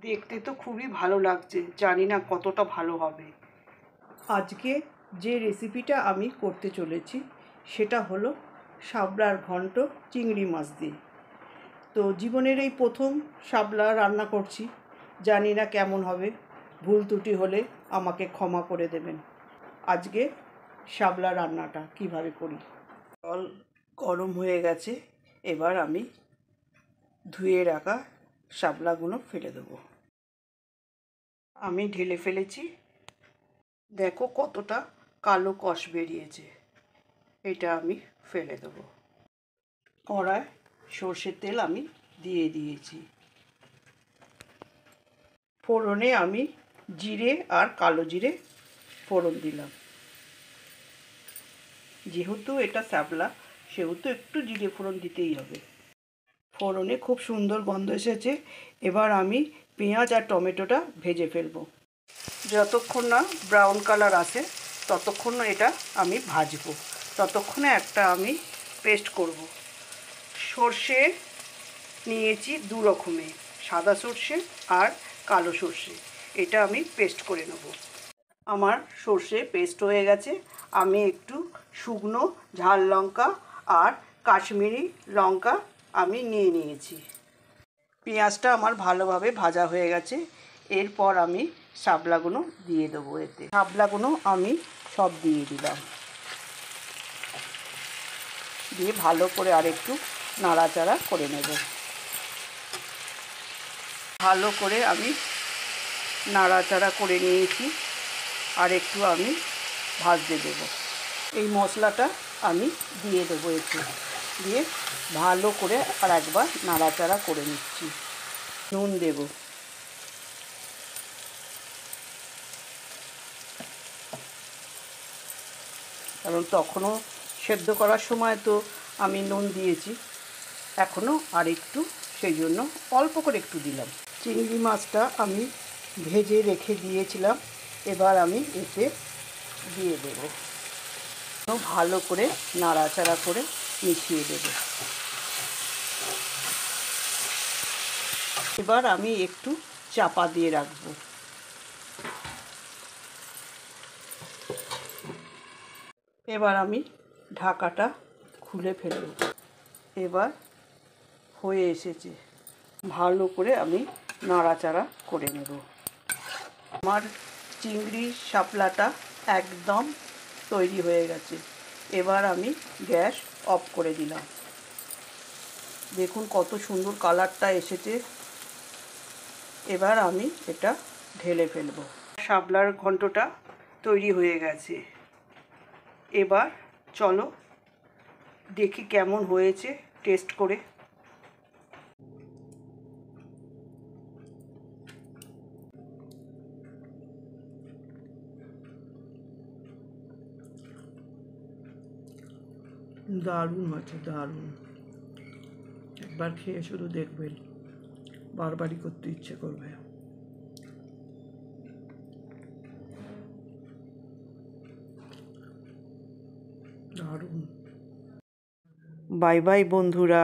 দেখতে তো খুবই ভালো লাগছে, জানি না কতটা ভালো হবে। আজকে যে রেসিপিটা আমি করতে চলেছি সেটা হলো শাপলার ঘন্ট চিংড়ি মাছ দিয়ে। তো জীবনের এই প্রথম শাপলা রান্না করছি, জানি না কেমন হবে, ভুল ত্রুটি হলে আমাকে ক্ষমা করে দেবেন। আজকে শাপলা রান্নাটা কিভাবে করি। জল গরম হয়ে গেছে, এবার আমি ধুয়ে রাখা শাপলাগুলো ফেলে দেবো। আমি ঢেলে ফেলেছি, দেখো কতটা কালো কষ বেরিয়েছে। এটা আমি ফেলে দেবো। কড়ায় সর্ষের তেল আমি দিয়ে দিয়েছি। ফোড়নে আমি জিরে আর কালো জিরে ফোড়ন দিলাম। যেহেতু এটা শাপলা সেহেতু একটু জিরে ফোড়ন দিতেই হবে। ফোড়নে খুব সুন্দর গন্ধ এসেছে, এবার আমি পেঁয়াজ আর টমেটোটা ভেজে ফেলবো। যতক্ষণ না ব্রাউন কালার আসে ততক্ষণ এটা আমি ভাজবো। ততক্ষণে একটা আমি পেস্ট করব। সর্ষে নিয়েছি দু রকমের, সাদা সর্ষে আর কালো সর্ষে। এটা আমি পেস্ট করে নেব। আমার সর্ষে পেস্ট হয়ে গেছে। আমি একটু শুকনো ঝাল লঙ্কা আর কাশ্মীরি লঙ্কা আমি নিয়ে নিয়েছি। পেঁয়াজটা আমার ভালোভাবে ভাজা হয়ে গেছে। এরপর আমি শাপলাগুলো দিয়ে দেবো। এতে শাপলাগুলো আমি সব দিয়ে দিলাম, দিয়ে ভালো করে আরেকটু নাড়াচাড়া করে নেব। ভালো করে আমি নাড়াচাড়া করে নিয়েছি, আর একটু আমি ভাজতে দেবো। এই মশলাটা আমি দিয়ে দেবো একটু, দিয়ে ভালো করে আর একবার নাড়াচাড়া করে নিচ্ছি। নুন দেব, কারণ তখনও সেদ্ধ করার সময় তো আমি নুন দিয়েছি, এখনও আর একটু সেই জন্য অল্প করে একটু দিলাম। চিংড়ি মাছটা আমি ভেজে রেখে দিয়েছিলাম, এবার আমি এতে দিয়ে দেবো। ভালো করে নাড়াচাড়া করে মিশিয়ে দেব। এবার আমি একটু চাপা দিয়ে রাখবো। এবার আমি ঢাকাটা খুলে ফেলব। এবার হয়ে এসেছে, ভালো করে আমি নাড়াচাড়া করে নেব। আমার চিংড়ি শাপলাটা একদম তৈরি হয়ে গেছে। এবার আমি গ্যাস অফ করে দিলাম। দেখুন কত সুন্দর কালারটা এসেছে। এবার আমি এটা ঢেলে ফেলব। শাপলার ঘন্টটা তৈরি হয়ে গেছে। এবার চলো দেখি কেমন হয়েছে টেস্ট করে। দারুণ হয়েছে, দারুণ। একবার খেয়ে শুধু দেখবেন, বারবারই করতে ইচ্ছে করবে। দারুণ। বাই বাই বন্ধুরা।